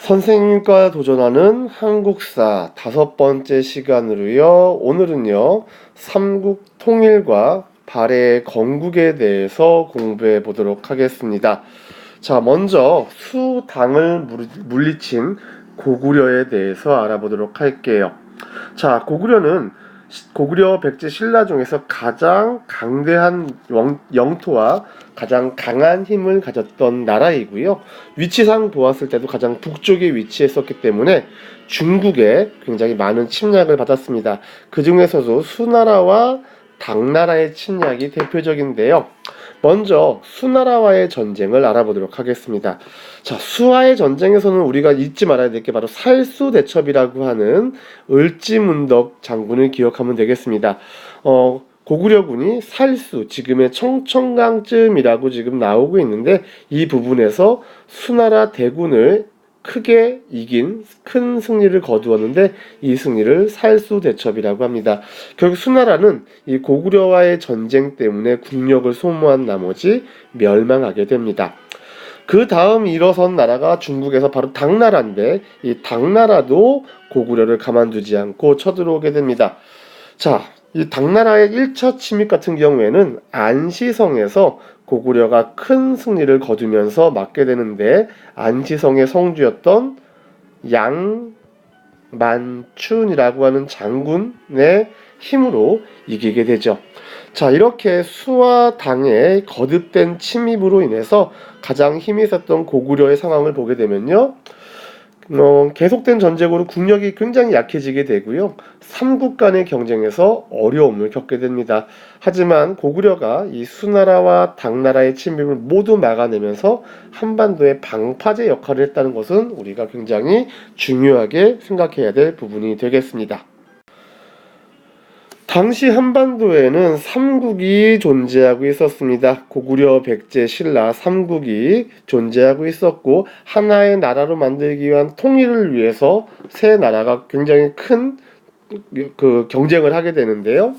선생님과 도전하는 한국사 5번째 시간으로요. 오늘은요, 삼국 통일과 발해의 건국에 대해서 공부해 보도록 하겠습니다. 자, 먼저 수당을 물리친 고구려에 대해서 알아보도록 할게요. 자, 고구려는 고구려 백제 신라 중에서 가장 강대한 영토와 가장 강한 힘을 가졌던 나라이고요. 위치상 보았을 때도 가장 북쪽에 위치했었기 때문에 중국에 굉장히 많은 침략을 받았습니다. 그 중에서도 수나라와 당나라의 침략이 대표적인데요. 먼저 수나라와의 전쟁을 알아보도록 하겠습니다. 자, 수와의 전쟁에서는 우리가 잊지 말아야 될 게 바로 살수대첩이라고 하는 을지문덕 장군을 기억하면 되겠습니다. 고구려군이 살수, 지금의 청천강쯤이라고 지금 나오고 있는데 이 부분에서 수나라 대군을 크게 이긴 큰 승리를 거두었는데 이 승리를 살수대첩이라고 합니다. 결국 수나라는 이 고구려와의 전쟁 때문에 국력을 소모한 나머지 멸망하게 됩니다. 그 다음 일어선 나라가 중국에서 바로 당나라인데 이 당나라도 고구려를 가만두지 않고 쳐들어오게 됩니다. 자, 이 당나라의 1차 침입 같은 경우에는 안시성에서 고구려가 큰 승리를 거두면서 맞게 되는데 안시성의 성주였던 양만춘이라고 하는 장군의 힘으로 이기게 되죠. 자, 이렇게 수와 당의 거듭된 침입으로 인해서 가장 힘이 있었던 고구려의 상황을 보게 되면요. 계속된 전쟁으로 국력이 굉장히 약해지게 되고요. 삼국 간의 경쟁에서 어려움을 겪게 됩니다. 하지만 고구려가 이 수나라와 당나라의 침입을 모두 막아내면서 한반도의 방파제 역할을 했다는 것은 우리가 굉장히 중요하게 생각해야 될 부분이 되겠습니다. 당시 한반도에는 삼국이 존재하고 있었습니다. 고구려, 백제, 신라 삼국이 존재하고 있었고 하나의 나라로 만들기 위한 통일을 위해서 세 나라가 굉장히 큰 경쟁을 하게 되는데요.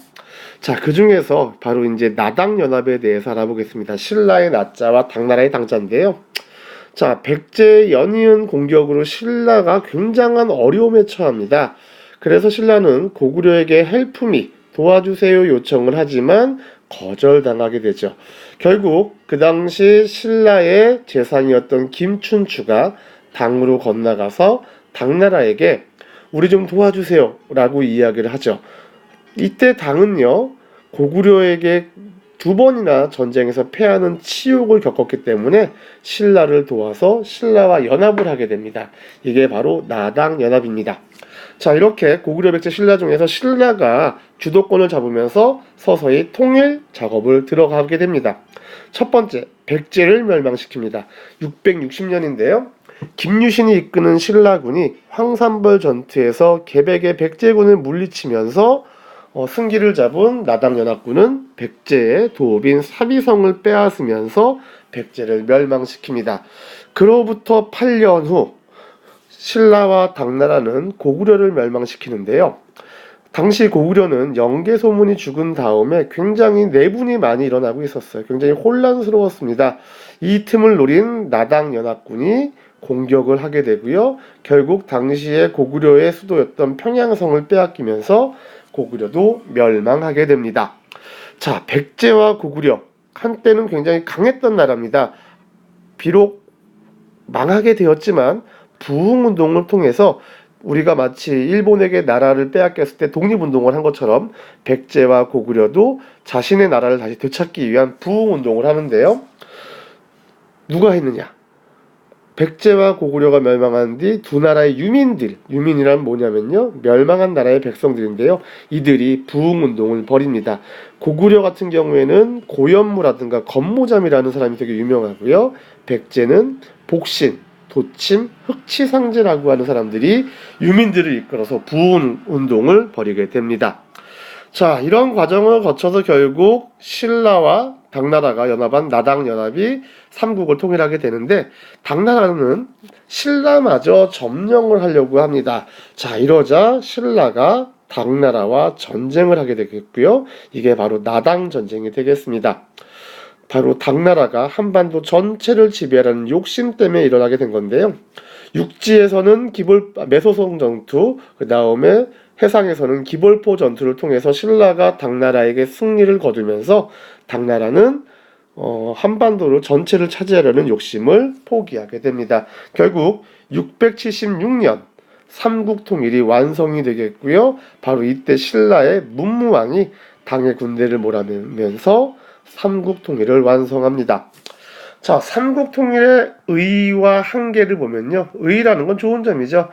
자, 그 중에서 바로 이제 나당연합에 대해서 알아보겠습니다. 신라의 나자와 당나라의 당자인데요. 자, 백제의 연이은 공격으로 신라가 굉장한 어려움에 처합니다. 그래서 신라는 고구려에게 helpme 도와주세요 요청을 하지만 거절당하게 되죠. 결국 그 당시 신라의 재상이었던 김춘추가 당으로 건너가서 당나라에게 우리 좀 도와주세요 라고 이야기를 하죠. 이때 당은요, 고구려에게 2번이나 전쟁에서 패하는 치욕을 겪었기 때문에 신라를 도와서 신라와 연합을 하게 됩니다. 이게 바로 나당연합입니다. 자, 이렇게 고구려, 백제, 신라 중에서 신라가 주도권을 잡으면서 서서히 통일 작업을 들어가게 됩니다. 첫 번째, 백제를 멸망시킵니다. 660년인데요. 김유신이 이끄는 신라군이 황산벌 전투에서 개백의 백제군을 물리치면서 승기를 잡은 나당연합군은 백제의 도읍인 사비성을 빼앗으면서 백제를 멸망시킵니다. 그로부터 8년 후 신라와 당나라는 고구려를 멸망시키는데요. 당시 고구려는 영계소문이 죽은 다음에 굉장히 내분이 많이 일어나고 있었어요. 굉장히 혼란스러웠습니다. 이 틈을 노린 나당연합군이 공격을 하게 되고요. 결국 당시에 고구려의 수도였던 평양성을 빼앗기면서 고구려도 멸망하게 됩니다. 자, 백제와 고구려 한때는 굉장히 강했던 나라입니다. 비록 망하게 되었지만 부흥운동을 통해서 우리가 마치 일본에게 나라를 빼앗겼을 때 독립운동을 한 것처럼 백제와 고구려도 자신의 나라를 다시 되찾기 위한 부흥운동을 하는데요. 누가 했느냐? 백제와 고구려가 멸망한 뒤 두 나라의 유민이란 뭐냐면요, 멸망한 나라의 백성들인데요. 이들이 부흥운동을 벌입니다. 고구려 같은 경우에는 고연무라든가 건모잠이라는 사람이 되게 유명하고요. 백제는 복신, 도침, 흑치상제라고 하는 사람들이 유민들을 이끌어서 부흥운동을 벌이게 됩니다. 자, 이런 과정을 거쳐서 결국 신라와 당나라가 연합한 나당연합이 삼국을 통일하게 되는데 당나라는 신라마저 점령을 하려고 합니다. 자, 이러자 신라가 당나라와 전쟁을 하게 되겠고요. 이게 바로 나당전쟁이 되겠습니다. 바로 당나라가 한반도 전체를 지배하려는 욕심 때문에 일어나게 된 건데요. 육지에서는 매소성 전투, 그 다음에 해상에서는 기볼포 전투를 통해서 신라가 당나라에게 승리를 거두면서 당나라는 한반도를 전체를 차지하려는 욕심을 포기하게 됩니다. 결국 676년 삼국통일이 완성이 되겠고요. 바로 이때 신라의 문무왕이 당의 군대를 몰아내면서 삼국통일을 완성합니다. 자, 삼국통일의 의의와 한계를 보면요. 의의라는 건 좋은 점이죠.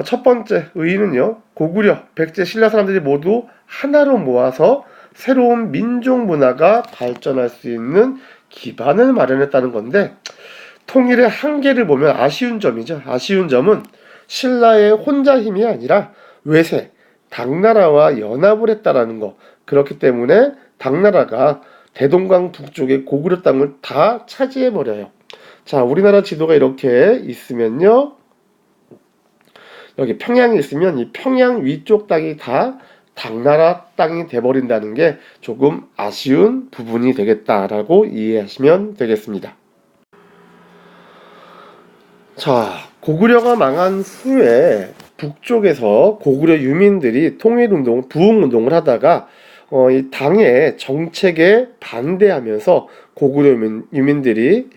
첫 번째 의의는요. 고구려, 백제, 신라 사람들이 모두 하나로 모아서 새로운 민족 문화가 발전할 수 있는 기반을 마련했다는 건데, 통일의 한계를 보면 아쉬운 점이죠. 아쉬운 점은 신라의 혼자 힘이 아니라 외세, 당나라와 연합을 했다라는 거. 그렇기 때문에 당나라가 대동강 북쪽의 고구려 땅을 다 차지해버려요. 자, 우리나라 지도가 이렇게 있으면요. 여기 평양이 있으면 이 평양 위쪽 땅이 다 당나라 땅이 돼버린다는 게 조금 아쉬운 부분이 되겠다라고 이해하시면 되겠습니다. 자, 고구려가 망한 후에 북쪽에서 고구려 유민들이 통일운동, 부흥운동을 하다가 이 당의 정책에 반대하면서 고구려 유민들이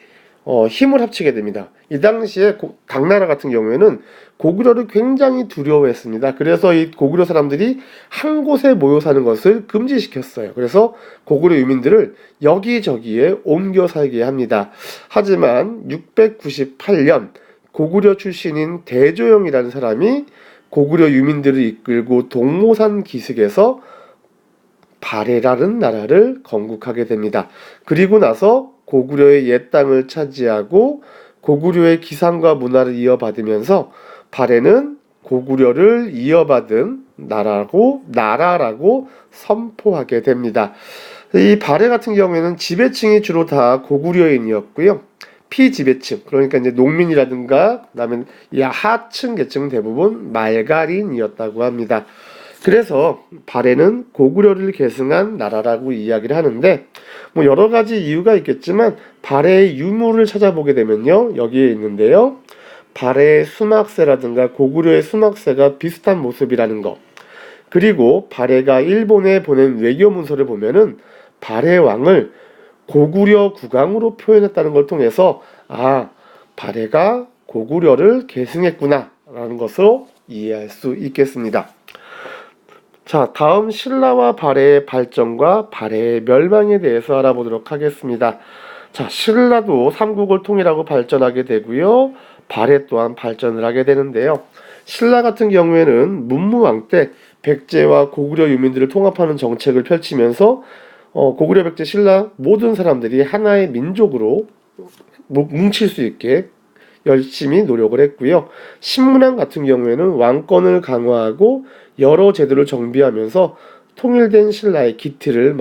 힘을 합치게 됩니다. 이 당시에 당나라 같은 경우에는 고구려를 굉장히 두려워했습니다. 그래서 이 고구려 사람들이 한 곳에 모여 사는 것을 금지시켰어요. 그래서 고구려 유민들을 여기저기에 옮겨 살게 합니다. 하지만 698년 고구려 출신인 대조영이라는 사람이 고구려 유민들을 이끌고 동모산 기슭에서 발해라는 나라를 건국하게 됩니다. 그리고 나서 고구려의 옛 땅을 차지하고 고구려의 기상과 문화를 이어받으면서 발해는 고구려를 이어받은 나라라고 선포하게 됩니다. 이 발해 같은 경우에는 지배층이 주로 다 고구려인이었고요. 피지배층, 그러니까 이제 농민이라든가 그다음에 이 하층 계층은 대부분 말갈인이었다고 합니다. 그래서 발해는 고구려를 계승한 나라라고 이야기를 하는데 뭐 여러 가지 이유가 있겠지만 발해의 유물을 찾아보게 되면요. 여기에 있는데요. 발해의 수막세라든가 고구려의 수막세가 비슷한 모습이라는 거. 그리고 발해가 일본에 보낸 외교 문서를 보면은 발해 왕을 고구려 국왕으로 표현했다는 걸 통해서 발해가 고구려를 계승했구나 라는 것으로 이해할 수 있겠습니다. 자, 다음 신라와 발해의 발전과 발해의 멸망에 대해서 알아보도록 하겠습니다. 자, 신라도 삼국을 통일하고 발전하게 되고요. 발해 또한 발전을 하게 되는데요. 신라 같은 경우에는 문무왕 때 백제와 고구려 유민들을 통합하는 정책을 펼치면서 고구려, 백제, 신라 모든 사람들이 하나의 민족으로 뭉칠 수 있게 열심히 노력을 했고요. 신문왕 같은 경우에는 왕권을 강화하고 여러 제도를 정비하면서 통일된 신라의 기틀을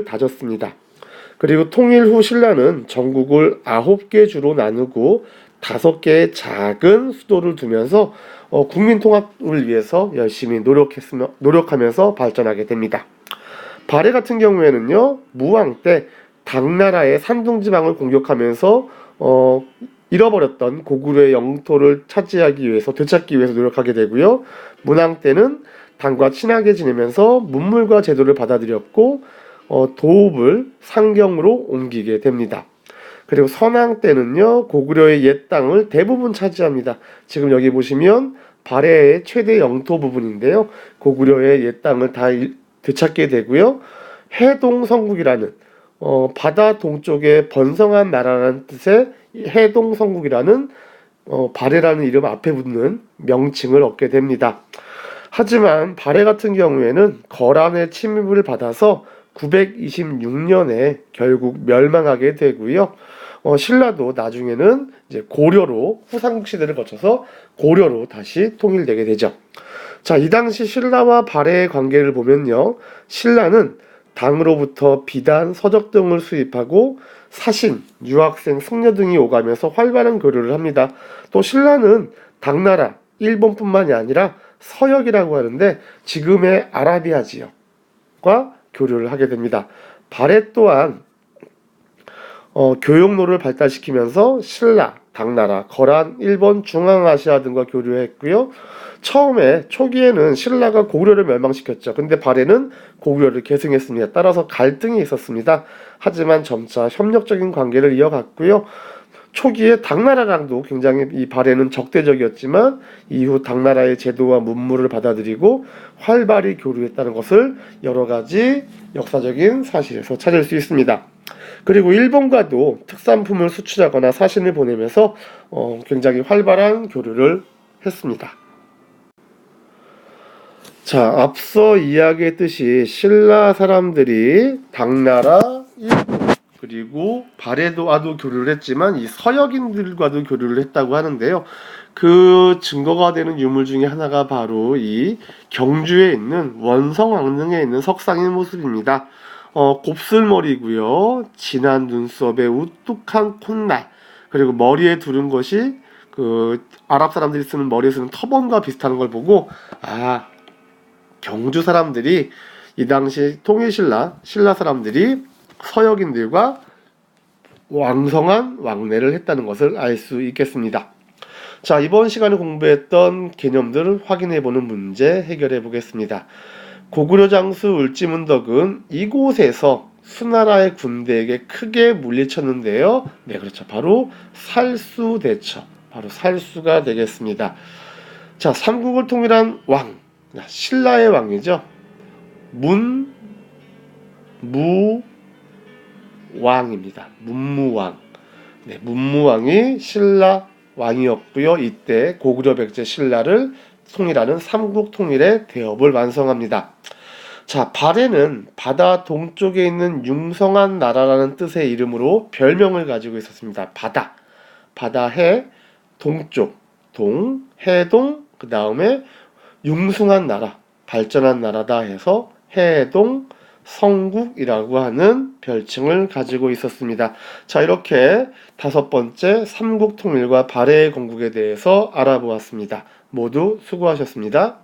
다졌습니다. 그리고 통일 후 신라는 전국을 9개 주로 나누고 5개의 작은 수도를 두면서 국민 통합을 위해서 열심히 노력하면서 발전하게 됩니다. 발해 같은 경우에는요, 무왕 때 당나라의 산둥지방을 공격하면서 잃어버렸던 고구려의 영토를 되찾기 위해서 노력하게 되고요. 문왕 때는 당과 친하게 지내면서 문물과 제도를 받아들였고 도읍을 상경으로 옮기게 됩니다. 그리고 선왕 때는요, 고구려의 옛 땅을 대부분 차지합니다. 지금 여기 보시면 발해의 최대 영토 부분인데요. 고구려의 옛 땅을 다 되찾게 되고요. 해동성국이라는 바다 동쪽에 번성한 나라라는 뜻의 해동성국이라는 발해라는 이름 앞에 붙는 명칭을 얻게 됩니다. 하지만 발해 같은 경우에는 거란의 침입을 받아서 926년에 결국 멸망하게 되고요. 신라도 나중에는 이제 고려로 후삼국 시대를 거쳐서 고려로 다시 통일되게 되죠. 자, 이 당시 신라와 발해의 관계를 보면요. 신라는 당으로부터 비단, 서적 등을 수입하고 사신, 유학생, 승려 등이 오가면서 활발한 교류를 합니다. 또 신라는 당나라, 일본뿐만이 아니라 서역이라고 하는데 지금의 아라비아 지역과 교류를 하게 됩니다. 발해 또한 교역로를 발달시키면서 신라, 당나라, 거란, 일본, 중앙아시아 등과 교류했고요. 처음에 초기에는 신라가 고구려를 멸망시켰죠. 근데 발해는 고구려를 계승했습니다. 따라서 갈등이 있었습니다. 하지만 점차 협력적인 관계를 이어갔고요. 초기에 당나라랑도 굉장히 이 발해는 적대적이었지만 이후 당나라의 제도와 문물을 받아들이고 활발히 교류했다는 것을 여러 가지 역사적인 사실에서 찾을 수 있습니다. 그리고 일본과도 특산품을 수출하거나 사신을 보내면서 굉장히 활발한 교류를 했습니다. 자, 앞서 이야기했듯이 신라 사람들이 당나라, 일본, 그리고 발해도와도 교류를 했지만 이 서역인들과도 교류를 했다고 하는데요. 그 증거가 되는 유물 중에 하나가 바로 이 경주에 있는 원성왕릉에 있는 석상의 모습입니다. 곱슬머리고요. 진한 눈썹에 우뚝한 콧날, 그리고 머리에 두른 것이 그 아랍 사람들이 쓰는 머리에 쓰는 터번과 비슷한 걸 보고 경주 사람들이 이 당시 통일신라 사람들이 서역인들과 왕성한 왕래를 했다는 것을 알 수 있겠습니다. 자, 이번 시간에 공부했던 개념들을 확인해보는 문제 해결해 보겠습니다. 고구려 장수 을지문덕은 이곳에서 수나라의 군대에게 크게 물리쳤는데요. 네, 그렇죠. 바로 살수대처. 바로 살수가 되겠습니다. 자, 삼국을 통일한 왕. 신라의 왕이죠. 문무왕입니다. 문무왕. 네, 문무왕이 신라 왕이었고요. 이때 고구려 백제 신라를 통일하는 삼국 통일의 대업을 완성합니다. 자, 발해는 바다 동쪽에 있는 융성한 나라라는 뜻의 이름으로 별명을 가지고 있었습니다. 바다해, 동쪽, 해동, 그 다음에 융숭한 나라, 발전한 나라다 해서 해동, 성국이라고 하는 별칭을 가지고 있었습니다. 자, 이렇게 5번째 삼국통일과 발해의 건국에 대해서 알아보았습니다. 모두 수고하셨습니다.